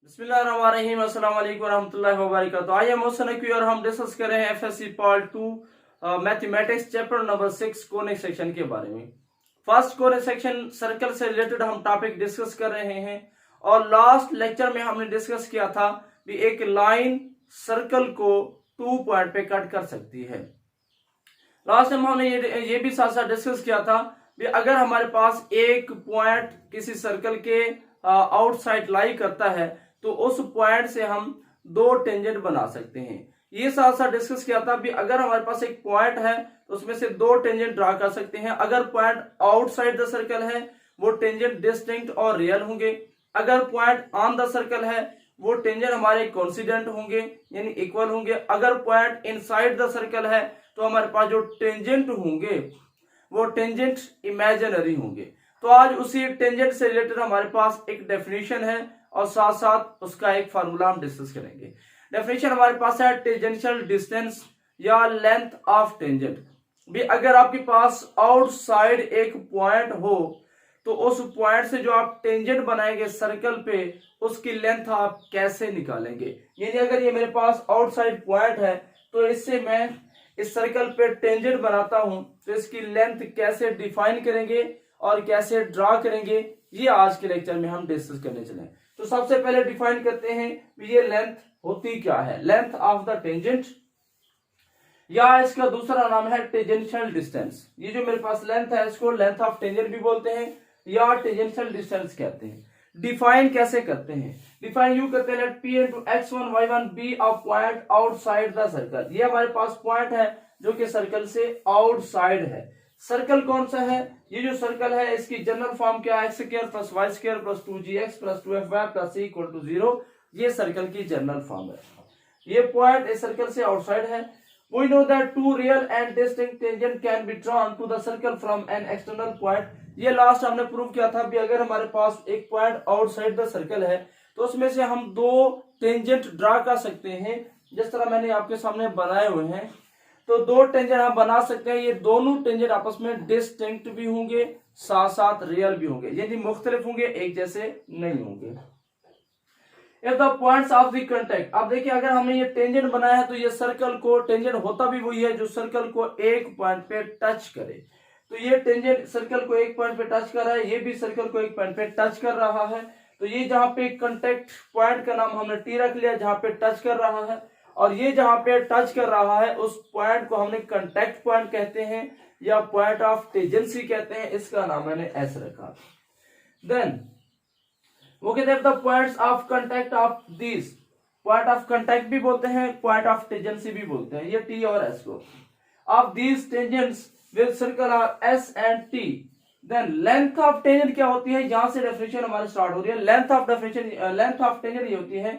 बिस्मिल्लाहिर्रहमानिर्रहीम, अस्सलाम वालेकुम रहमतुल्लाहि व बरकातहू। आइए मोहसिन की और हम डिस्कस कर रहे हैं FSc part 2 mathematics chapter number 6 conic section के बारे में। फर्स्ट कोनिक सेक्शन सर्कल से रिलेटेड हम टॉपिक डिस्कस कर रहे हैं और लास्ट लेक्चर में हमने डिस्कस किया था कि एक लाइन सर्कल को 2 पॉइंट पे कट कर सकती है। लास्ट टाइम हमने ये भी साथ साथ डिस्कस किया था कि अगर हमारे पास एक पॉइंट किसी सर्कल के आउटसाइड लाई करता है तो उस पॉइंट से हम दो टेंजेंट बना सकते हैं। ये साथ साथ डिस्कस किया था भी अगर हमारे पास एक पॉइंट है तो उसमें से दो टेंजेंट ड्रा कर सकते हैं। अगर पॉइंट आउटसाइड द सर्कल है वो टेंजेंट डिस्टिंक्ट और रियल होंगे। अगर पॉइंट ऑन द सर्कल है वो टेंजेंट हमारे कोइंसिडेंट होंगे यानी इक्वल होंगे। अगर पॉइंट इनसाइड द सर्कल है तो हमारे पास जो टेंजेंट होंगे वो टेंजेंट इमेजिनरी होंगे। तो आज उसी टेंजेंट से रिलेटेड हमारे पास एक डेफिनेशन है और साथ साथ उसका एक फार्मूला हम डिस्कस करेंगे। डेफिनेशन हमारे पास है टेंजेंशियल डिस्टेंस या लेंथ ऑफ टेंजेंट। भी अगर आपके पास आउटसाइड एक पॉइंट हो तो उस पॉइंट से जो आप टेंजेंट बनाएंगे सर्कल पे उसकी लेंथ आप कैसे निकालेंगे। यानी अगर ये मेरे पास आउटसाइड पॉइंट है तो इससे मैं इस सर्कल पे टेंजेंट बनाता हूं तो इसकी लेंथ कैसे डिफाइन करेंगे और कैसे ड्रा करेंगे ये आज के लेक्चर में हम डिस्कस करने चले। तो सबसे पहले डिफाइन करते हैं ये लेंथ होती क्या है। लेंथ ऑफ द टेंजेंट या इसका दूसरा नाम है टेंजेंशियल डिस्टेंस। ये जो मेरे पास लेंथ है इसको लेंथ ऑफ टेंजेंट भी बोलते हैं या टेंजेंशियल डिस्टेंस कहते हैं। डिफाइन कैसे करते हैं? डिफाइन यू करते हैं late p into x1 y1 be a point outside the circle। ये हमारे पास पॉइंट है जो कि सर्कल से आउटसाइड है। सर्कल कौन सा है? ये जो सर्कल है इसकी जनरल फॉर्म क्या है? X square plus y square plus 2gx plus 2fy plus c equal to 0। ये सर्कल की जनरल फॉर्म है। ये पॉइंट इस सर्कल से आउटसाइड है। We know that two real and distinct tangent can be drawn to the circle from an external point। ये last हमने prove किया था भी अगर हमारे पास एक पॉइंट आउटसाइड द सर्कल है तो उसमें से हम दो टेंजेंट ड्रा कर सकते हैं जिस तरह मैंने आपके सामने बनाए हुए हैं। तो दो टेंजेंट हम बना सकते हैं। ये दोनों टेंजेंट आपस में डिस्टिंक्ट भी होंगे साथ साथ रियल भी होंगे यानी मुख्तलिफ होंगे, एक जैसे नहीं होंगे। If the points of the contact, अब देखिए अगर हमने ये टेंजेंट बनाया है तो ये सर्कल को टेंजेंट होता भी वही है जो सर्कल को एक पॉइंट पे टच करे। तो ये टेंजेंट सर्कल को एक पॉइंट पे टच कर रहा है, ये भी सर्कल को एक पॉइंट पे टच कर रहा है। तो ये जहां पे कांटेक्ट पॉइंट का नाम हमने टी रख लिया जहां पे टच कर रहा है, और ये जहां पे टच कर रहा है उस पॉइंट को हमने कांटेक्ट पॉइंट कहते हैं या पॉइंट ऑफ टेंजेंसी कहते हैं। इसका नाम मैंने एस रखा। देन वो कहते हैं the points of contact of this, point of contact भी बोलते हैं पॉइंट ऑफ टेंजेंसी भी बोलते हैं, ये टी और एस को। Of these tangents with circle are S and T. Then length of tangent क्या होती है? यहां से डेफिनेशन हमारी स्टार्ट हो रही है। Length of definition length of tangent ये होती है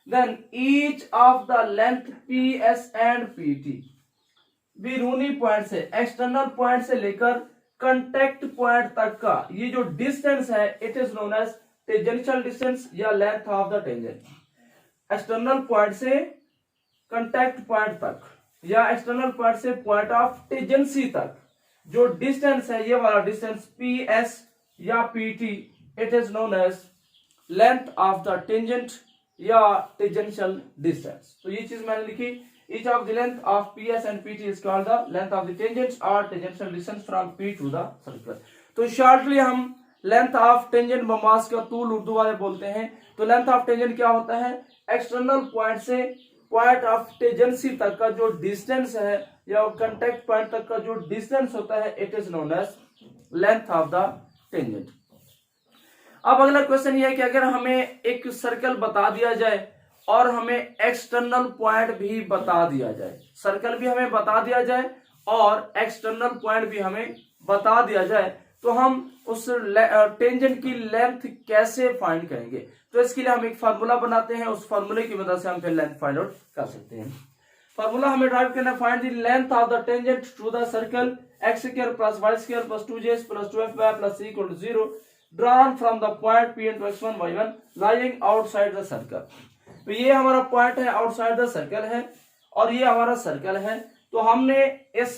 then each of the length P S and P T बैरूनी पॉइंट से एक्सटर्नल पॉइंट से लेकर कांटेक्ट पॉइंट तक का ये जो डिस्टेंस है it is known as tangential distance या length of the tangent. External point से कांटेक्ट पॉइंट तक या एक्सटर्नल पॉइंट से पॉइंट ऑफ टेंजेंसी तक जो डिस्टेंस है ये वाला डिस्टेंस पी एस या P T it is known as length of the tangent या टेंजेंशियल डिस्टेंस। तो ये चीज मैंने लिखी। Each of the length of PS and PT is called the length of the tangents or tangential distance from P to the circle। तो shortly हम length of tangent बमास का तूल उर्दू वाले बोलते हैं। तो लेंथ ऑफ टेंजेंट क्या होता है? एक्सटर्नल पॉइंट से पॉइंट ऑफ टेंजेंसी तक का जो डिस्टेंस है या कांटेक्ट पॉइंट तक का जो डिस्टेंस होता है it is known as length of the tangent. अब अगला क्वेश्चन ये है कि अगर हमें एक सर्कल बता दिया जाए और हमें एक्सटर्नल पॉइंट भी बता दिया जाए, सर्कल भी हमें बता दिया जाए और एक्सटर्नल पॉइंट भी हमें बता दिया जाए तो हम उस टेंजेंट की लेंथ कैसे फाइंड करेंगे? तो इसके लिए हम एक फार्मूला बनाते हैं, उस फार्मूले की मदद से हम फिर लेंथ फाइंड आउट कर सकते हैं। फार्मूला हमें ड्राइव करना find the length of the tangent to the circle x square plus y square plus 2j plus 2fy plus c equal to 0 drawn from the point p into x1 y1 lying outside the circle. तो ये हमारा point है outside the circle है और ये हमारा circle है। तो हमने इस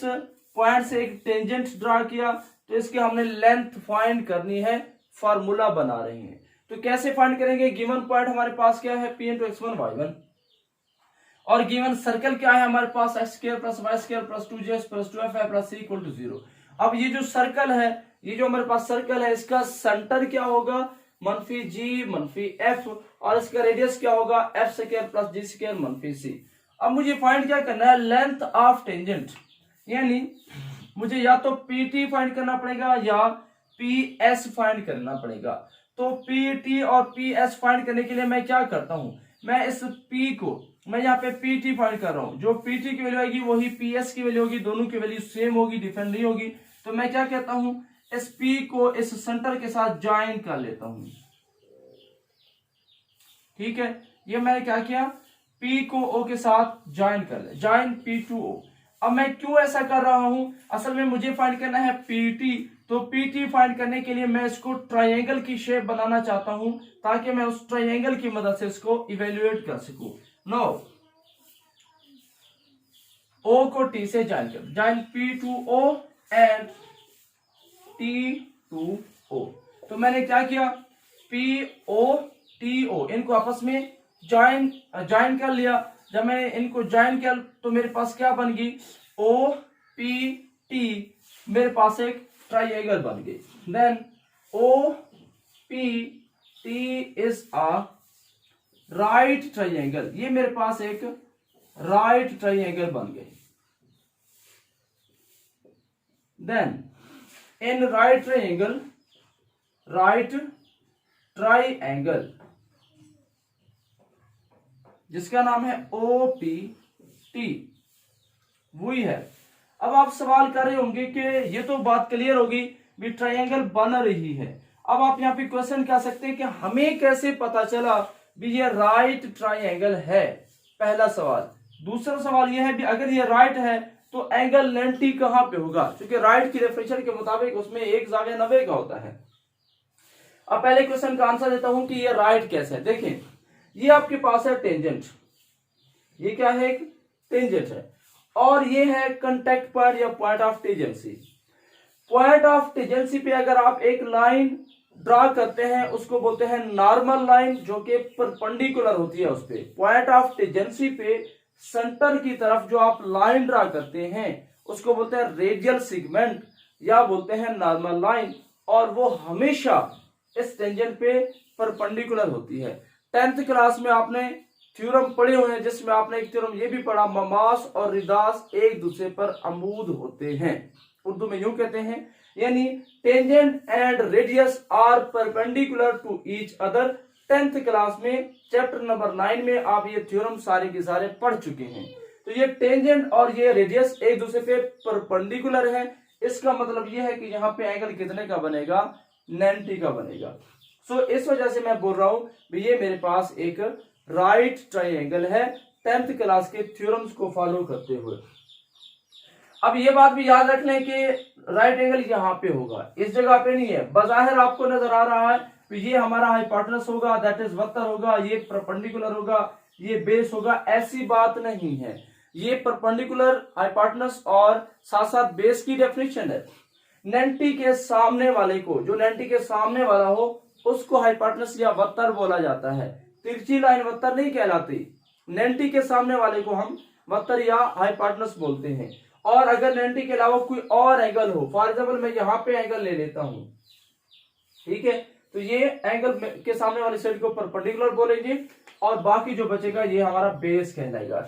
पॉइंट से एक टेंजेंट ड्रा किया तो इसकी हमने लेंथ फाइंड करनी है, फार्मूला बना रहे हैं। तो कैसे फाइंड करेंगे? गिवन पॉइंट हमारे पास क्या है? p इंटू x1 y1, और गिवन सर्कल क्या है हमारे पास? x square plus y square plus 2jx plus 2f plus c equal to 0। अब ये जो सर्कल है, ये जो हमारे पास सर्कल है, इसका सेंटर क्या होगा? -g -f, और इसका रेडियस क्या होगा? f square plus g square -c। अब मुझे फाइंड क्या करना है? लेंथ ऑफ टेंजेंट, यानी मुझे या तो pt फाइंड करना पड़ेगा या ps फाइंड करना पड़ेगा। तो pt और ps फाइंड करने के लिए मैं क्या करता हूं? मैं इस p को, मैं यहाँ पे pt फाइंड कर रहा हूं, जो pt की वैल्यू आएगी वही ps की वैल्यू होगी, दोनों की वैल्यू सेम होगी, डिफरेंट नहीं होगी। तो मैं क्या कहता हूं? इस p को इस सेंटर के साथ ज्वाइन कर लेता हूं। ठीक है, ये मैंने क्या किया? p को o के साथ ज्वाइन कर ले, ज्वाइन p टू o। अब मैं क्यों ऐसा कर रहा हूं? असल में मुझे फाइंड करना है pt, तो pt फाइंड करने के लिए मैं इसको ट्रायंगल की शेप बनाना चाहता हूं, ताकि मैं उस ट्रायंगल की मदद से इसको इवेल्युएट कर सकूं। नो, o को t से ज्वाइन कर, join p to o and t to o। तो मैंने क्या किया? p o t o, इनको आपस में ज्वाइन कर लिया। जब मैंने इनको ज्वाइन किया तो मेरे पास क्या बन गई? o p t, मेरे पास एक ट्राइंगल बन गई। Then o p t is a right triangle, ये मेरे पास एक राइट ट्राइंगल बन गई। Then in right triangle, right triangle जिसका नाम है OPT, वही है। अब आप सवाल कर रहे होंगे कि ये तो बात क्लियर होगी भी ट्रायंगल बन रही है। अब आप यहाँ पे क्वेश्चन कर सकते हैं कि हमें कैसे पता चला भी ये राइट ट्रायंगल है? पहला सवाल। दूसरा सवाल ये है भी अगर ये राइट है तो एंगल 90 कहां पे होगा? क्योंकि राइट की डेफिनेशन के मुताबिक उसमें एक जावे 90 का होता है। अब पहले क्वेश्चन का आंसर देता हूं कि ये राइट कैसे है। देखें, ये आपके पास है टेंजेंट, ये क्या है? एक टेंजेंट है, और ये है कांटेक्ट पॉइंट या point of tangency. Point of tangency पे अगर आप एक लाइन ड्रा करते हैं उसको बोलते हैं नॉर्मल लाइन, जो कि परपेंडिकुलर होती है उस पे। पॉइंट ऑफ टेंजेंसी पे सेंटर की तरफ जो आप लाइन ड्रा करते हैं उसको बोलते हैं रेडियल सेगमेंट या बोलते हैं नॉर्मल लाइन, और वो हमेशा इस टेंजेंट पे परपेंडिकुलर होती है। 10th क्लास में आपने थ्योरम पढ़े हुए हैं जिसमें आपने एक थ्योरम ये भी पढ़ा, ममास और रिदास एक दूसरे पर अमूद होते हैं। उर्दू में यूं कहते हैं, यानी tangent and radius are perpendicular to each other. 10th class में चैप्टर नंबर 9 में आप ये थ्योरम सारे के सारे पढ़ चुके हैं। तो ये टेंजेंट और ये रेडियस एक दूसरे पे परपेंडिकुलर है, इसका मतलब ये है कि यहाँ पे एंगल कितने का बनेगा? 90 का बनेगा। सो इस वजह से मैं बोल रहा हूं ये मेरे पास एक राइट ट्रायंगल है 10th क्लास के थ्योरम्स को फॉलो करते हुए। अब ये बात भी याद रख लें कि राइट एंगल यहाँ पे होगा, इस जगह पे नहीं है। बजाहिर आपको नजर आ रहा है तो ये हमारा हाइपोटेनस होगा, दैट इज वक्र होगा, ये परपेंडिकुलर होगा, ये बेस होगा, ऐसी बात नहीं है। ये परपेंडिकुलर, हाइपोटेनस और साथ साथ बेस की डेफिनेशन है। 90 के सामने वाले को, जो 90 के सामने वाला हो उसको हाइपोटेनस या वक्र बोला जाता है। तिरछी लाइन वक्र नहीं कहलाती। 90 के सामने वाले को हम वक्र या हाइपोटेनस बोलते हैं। और अगर 90 के अलावा कोई और एंगल हो, फॉर एग्जाम्पल मैं यहाँ पे एंगल ले लेता हूं, ठीक है, तो ये एंगल के सामने वाले साइड को परपेंडिकुलर बोलेंगे और बाकी जो बचेगा ये हमारा बेस कहलाएगा।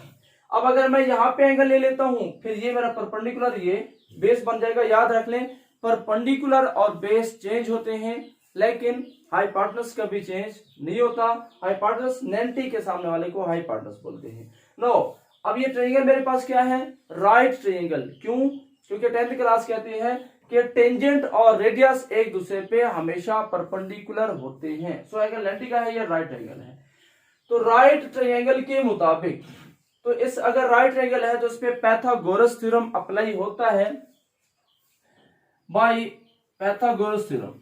अब अगर मैं यहाँ पे एंगल ले लेता हूं, फिर ये मेरा परपेंडिकुलर, ये बेस बन जाएगा। याद रख लें, परपेंडिकुलर और बेस चेंज होते हैं लेकिन हाइपोटेनस कभी चेंज नहीं होता। हाइपोटेनस 90 के सामने वाले को हाइपोटेनस बोलते हैं। नो, अब ये ट्रायंगल मेरे पास क्या है? Right triangle. क्यों? क्योंकि 10th क्लास कहती है कि टेंजेंट और रेडियस एक दूसरे पे हमेशा परपेंडिकुलर होते हैं। सो एंगल 90 का है, ये राइट ट्रायंगल है। तो राइट ट्रायंगल के मुताबिक, तो इस अगर राइट ट्रायंगल है तो इस पे पाइथागोरस थ्योरम अप्लाई होता है बाय पाइथागोरस थ्योरम।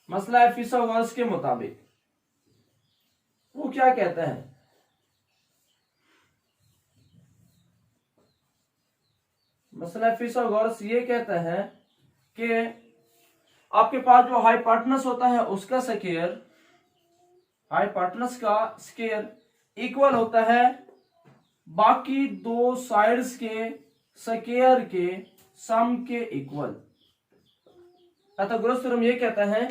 मसला है फिथागोरस के मुताबिक वो क्या कहता है? मसला फिथागोरस ये कहता है कि आपके पास जो हाइपोटेनस होता है उसका स्क्वायर हाइपोटेनस का स्क्वायर इक्वल होता है बाकी दो साइड्स के स्क्वायर के सम के इक्वल। अतः ग्रोथ थ्योरम ये कहता है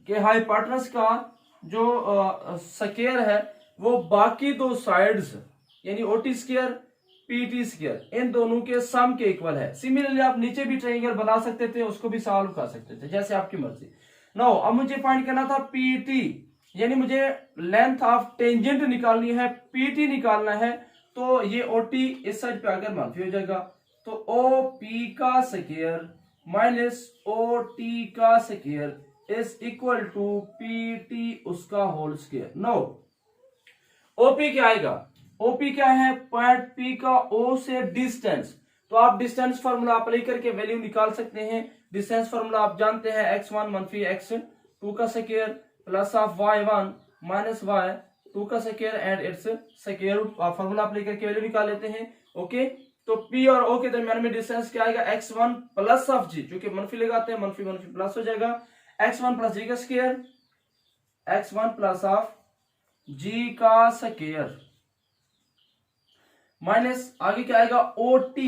कि हाइपोटेनस का जो स्क्वायर है वो बाकी दो साइड्स यानी ओटी स्क्वायर पीटी स्क्वायर इन दोनों के सम के इक्वल है। सिमिलरली आप नीचे भी ट्रायंगल बना सकते थे, उसको भी सॉल्व कर सकते थे, जैसे आपकी मर्जी। नो अब मुझे फाइंड करना था पीटी, यानी मुझे लेंथ ऑफ टेंजेंट निकालनी है, पीटी निकालना है। तो ये ओटी इस साइड पे आकर मानफी हो जाएगा, तो ओ पी का स्क्वायर माइनस ओ टी का square is equal to P T उसका होल स्क्वायर। नो ओपी क्या आएगा, ओपी क्या है, पॉइंट पी का ओ से डिस्टेंस। तो आप डिस्टेंस फार्मूला अप्लाई करके वैल्यू निकाल सकते हैं। डिस्टेंस फार्मूला आप जानते हैं, x1 मनफी x2 का square plus of y1 minus y2 का square and its square root. Formula apply करके वैल्यू निकाल लेते हैं। ओके, तो P और O के दरमियान में डिस्टेंस क्या आएगा, x1 प्लस ऑफ g, क्योंकि मनफी लगाते हैं, मनफी मनफी प्लस हो जाएगा, x1 प्लस जी का square, x1 plus of g का स्क्वायर माइनस आगे क्या आएगा OT।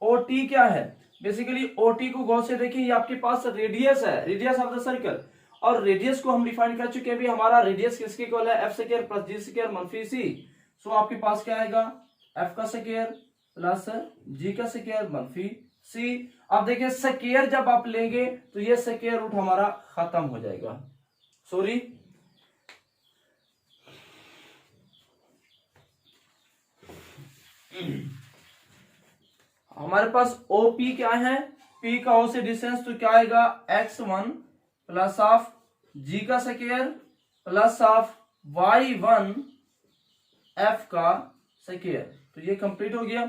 OT क्या है, बेसिकली OT को गौर से देखिए, ये आपके पास रेडियस है, रेडियस ऑफ द सर्कल, और रेडियस को हम डिफाइन कर चुके हैं भी, हमारा रेडियस किसके इक्वल है, एफ स्क्वायर प्लस जी स्क्वायर मनफी सी। सो आपके पास क्या आएगा, एफ का स्क्वायर प्लस जी का स्क्वायर मनफी सी। अब देखिए स्क्वायर जब आप लेंगे तो ये स्क्वायर रूट हमारा खत्म हो जाएगा, सॉरी हमारे पास OP क्या है, P का O से डिस्टेंस, तो क्या आएगा x1 प्लस ऑफ g का square plus of y1 f का स्क्वायर। तो ये कंप्लीट हो गया,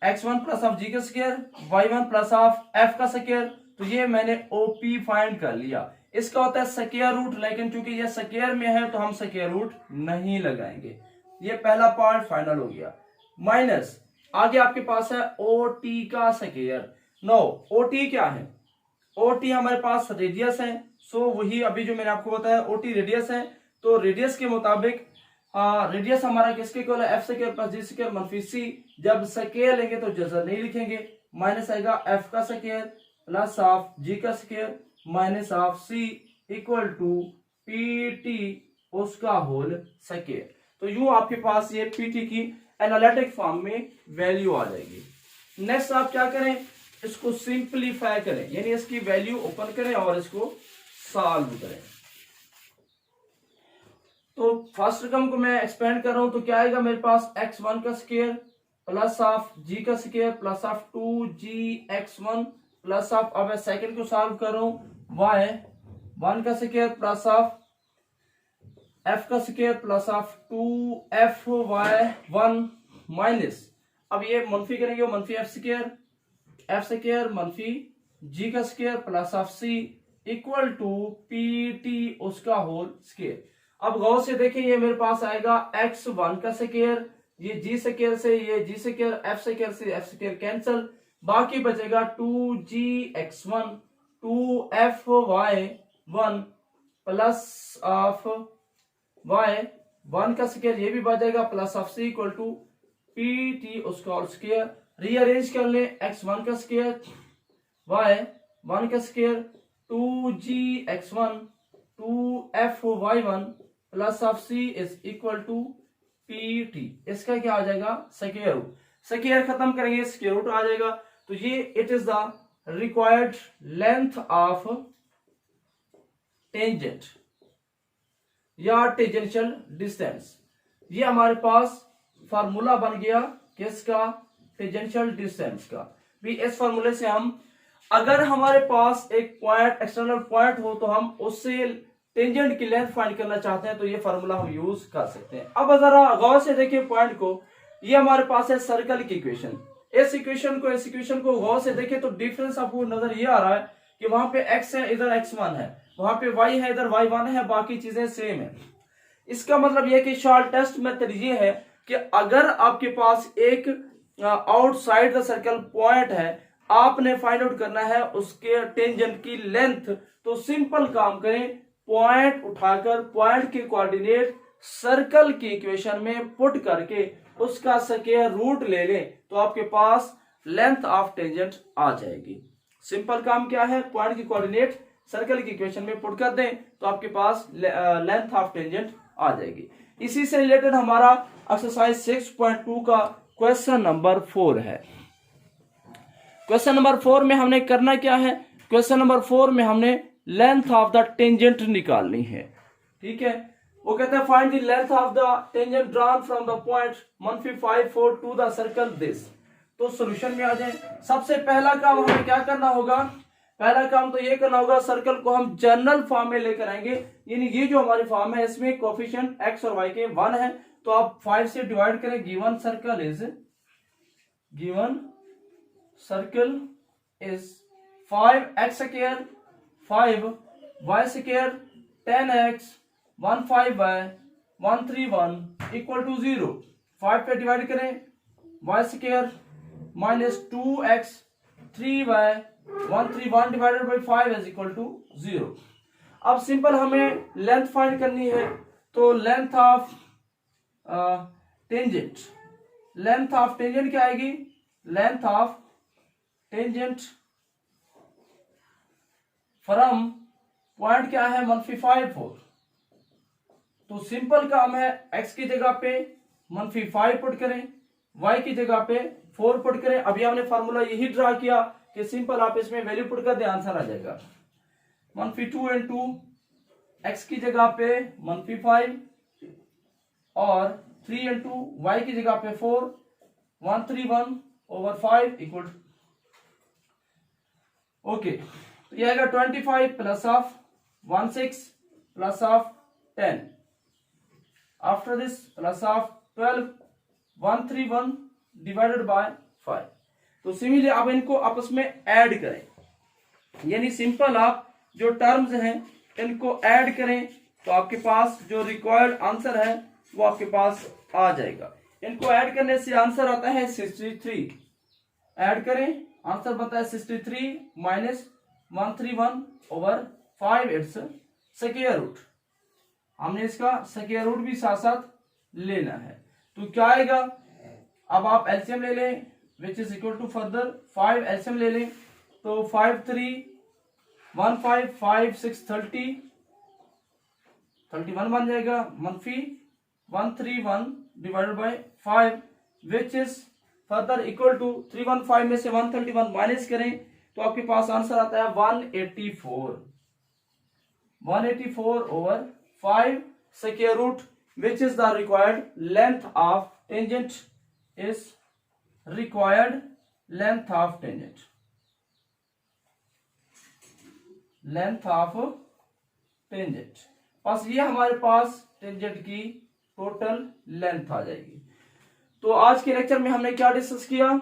x1 प्लस ऑफ g का square y1 plus of f का स्क्वायर। तो ये मैंने OP फाइंड कर लिया। इसका होता है स्क्वायर रूट, लेकिन चूंकि ये स्क्वायर में है तो हम स्क्वायर रूट नहीं लगाएंगे। ये पहला पार्ट फाइनल हो गया। माइनस आगे आपके पास है OT का स्क्वायर। नो OT क्या है, OT हमारे पास रेडियस है। सो वही अभी जो मैंने आपको बताया, OT रेडियस है। तो रेडियस के मुताबिक रेडियस हमारा किसके इक्वल है, एफ स्क्वायर प्लस जी स्क्वायर मनफी सी। जब स्क्वायर लेंगे तो जजर नहीं लिखेंगे, माइनस आएगा एफ का स्क्वायर प्लस ऑफ जी का square minus of C equal to P T उसका होल स्क्वायर। तो यूं आपके पास ये पीटी की एनालिटिक फॉर्म में वैल्यू आ जाएगी। नेक्स्ट आप क्या करें, इसको सिंपलीफाई करें, यानी इसकी वैल्यू ओपन करें और इसको सॉल्व करें। तो फर्स्ट टर्म को मैं एक्सपेंड कर रहा हूं, तो क्या आएगा मेरे पास x1 का स्क्वायर प्लस ऑफ g का square plus of 2gx1 plus of, अब मैं सेकंड को सॉल्व कर रहा हूं, y1 का स्क्वायर प्लस ऑफ f का square plus of 2fy1 minus, अब ये मनफी करेंगे, मनफी एफ स्क्वायर मनफी जी का square plus of C equal to P T उसका होल स्क्वायर। अब गौर से देखिए, ये मेरे पास आएगा x1 का स्क्वायर, ये जी स्क्वायर से ये जी स्क्वायर, एफ स्क्वायर से एफ स्क्वायर कैंसिल, बाकी बचेगा 2gx1 2fy1 plus of y1 का स्क्वायर, ये भी बच जाएगा plus of C equal to P T उसका होल स्क्वायर। रीअरेंज कर ले, x1 का स्क्वायर y1 का square 2gx1 2fy1 plus of c is equal to P T, इसका क्या आ जाएगा स्क्वायर रूट। स्क्वायर खत्म करेंगे, स्क्वायर रूट आ जाएगा। तो ये it is the required length of tangent या टेंजेंशियल डिस्टेंस। ये हमारे पास फार्मूला बन गया किसका, टेंजेंशियल डिस्टेंस का। भी इस फार्मूले से हम, अगर हमारे पास एक पॉइंट एक्सटर्नल पॉइंट हो तो हम उससे टेंजेंट की लेंथ फाइंड करना चाहते हैं तो ये फार्मूला हम यूज कर सकते हैं। अब जरा गौर से देखिए पॉइंट को, ये हमारे पास है सर्कल की इक्वेशन। इस इक्वेशन को गौर से देखिए तो डिफरेंस आपको नजर ये आ रहा है कि वहां पे x है, इधर x1 है, वहां पे y है, इधर y1 है, बाकी चीजें सेम है। इसका मतलब यह कि शॉर्टेस्ट मेथड ये है कि अगर आपके पास एक आउटसाइड द सर्कल पॉइंट है, आपने फाइंड आउट करना है उसके टेंजेंट की लेंथ, तो सिंपल काम करें, पॉइंट उठाकर पॉइंट के कोऑर्डिनेट सर्कल की इक्वेशन में पुट करके उसका स्क्वायर रूट ले लें तो आपके पास लेंथ ऑफ टेंजेंट आ जाएगी। सिंपल काम क्या है, पॉइंट की कोऑर्डिनेट सर्कल की इक्वेशन में पुट कर दें तो आपके पास लेंथ ऑफ टेंजेंट आ जाएगी। इसी से रिलेटेड हमारा एक्सरसाइज 6.2 का क्वेश्चन नंबर 4 है। क्वेश्चन नंबर 4 में हमने करना क्या है, क्वेश्चन नंबर 4 में हमने लेंथ ऑफ द टेंजेंट निकालनी है। ठीक है, वो कहते हैं find the length of the tangent drawn from the point 1554 to the circle this. तो सॉल्यूशन में आ जाए। सबसे पहला काम हमें क्या करना होगा, पहला काम तो ये करना होगा, सर्कल को हम जनरल फॉर्म में लेकर आएंगे। यानी ये जो हमारी फॉर्म है इसमें कोफिशिएंट x और y के 1 है, तो आप 5 से डिवाइड करें। Given circle is 5x square 5y square 10x 15y 131 equal to 0। 5 पे डिवाइड करें, y square minus 2x 3y 131 divided by 5 is equal to 0। अब सिंपल हमें लेंथ फाइंड करनी है, तो लेंथ ऑफ टेंजेंट क्या आएगी, length of tangent from point क्या है 1554। तो सिंपल काम है, x की जगह पे -5 पुट करें, y की जगह पे 4 पुट करें। अभी हमने फार्मूला यही ड्रा किया कि सिंपल आप इसमें वैल्यू पुट कर दे, आंसर आ जाएगा। 152 इंटू x की जगह पे 155 और 3 इंटू y की जगह पे 4 131 ओवर 5 इक्वल ओके। तो ये आएगा 25 plus of 16 plus of 10 after this plus of 12 131 divided by 5। तो सिमिलरली आप इनको आपस में ऐड करें, यानी सिंपल आप जो टर्म्स हैं इनको ऐड करें तो आपके पास जो रिक्वायर्ड आंसर है वो आपके पास आ जाएगा। इनको ऐड करने से आंसर आता है 63। ऐड करें, आंसर बनता है 63 minus 131 over 5 it's square root. हमने इसका स्क्वायर रूट भी साथ साथ लेना है। तो क्या आएगा, अब आप एलसीएम ले लें which is equal to further 5 LCM ले लें, तो 5 3 1 5 5 6 30 31 बन जाएगा। मनफी 131 divided by 5 which is further equal to 315 में से 131 माइनस करें तो आपके पास आंसर आता है 184 over 5 square root which is the required length of tangent is required length of tangent बस ये हमारे पास टेंजेंट की टोटल लेंथ आ जाएगी। तो आज के लेक्चर में हमने क्या डिस्कस किया,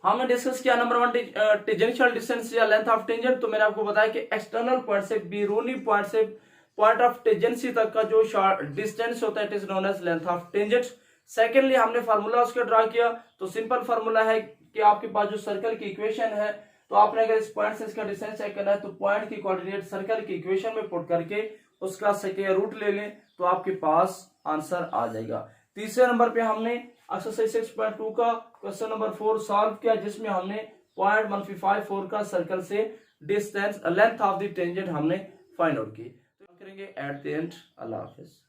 हमने डिस्कस किया नंबर 1 टेंजेंशियल डिस्टेंस या लेंथ ऑफ टेंजेंट। तो मैंने आपको बताया कि एक्सटर्नल पॉइंट से बीरूनी पॉइंट से पॉइंट ऑफ टेंजेंसी तक का जो डिस्टेंस होता है it is known as length of tangent. Secondly हमने फार्मूला उसका ड्रा किया, तो सिंपल फार्मूला है कि आपके पास जो सर्कल की इक्वेशन है, तो आपने अगर इस पॉइंट से इसका डिस्टेंस चेक करना है तो पॉइंट की कोऑर्डिनेट सर्कल की इक्वेशन में पुट करके उसका स्क्वायर रूट ले लें तो आपके पास आंसर आ जाएगा। तीसरे नंबर पे हमने एक्सरसाइज 6.2 का क्वेश्चन नंबर 4 सॉल्व किया, जिसमें हमने पॉइंट 1554 का सर्कल से distance length of the tangent हमने फाइंड आउट की। तो करेंगे at the end. Allah Hafiz.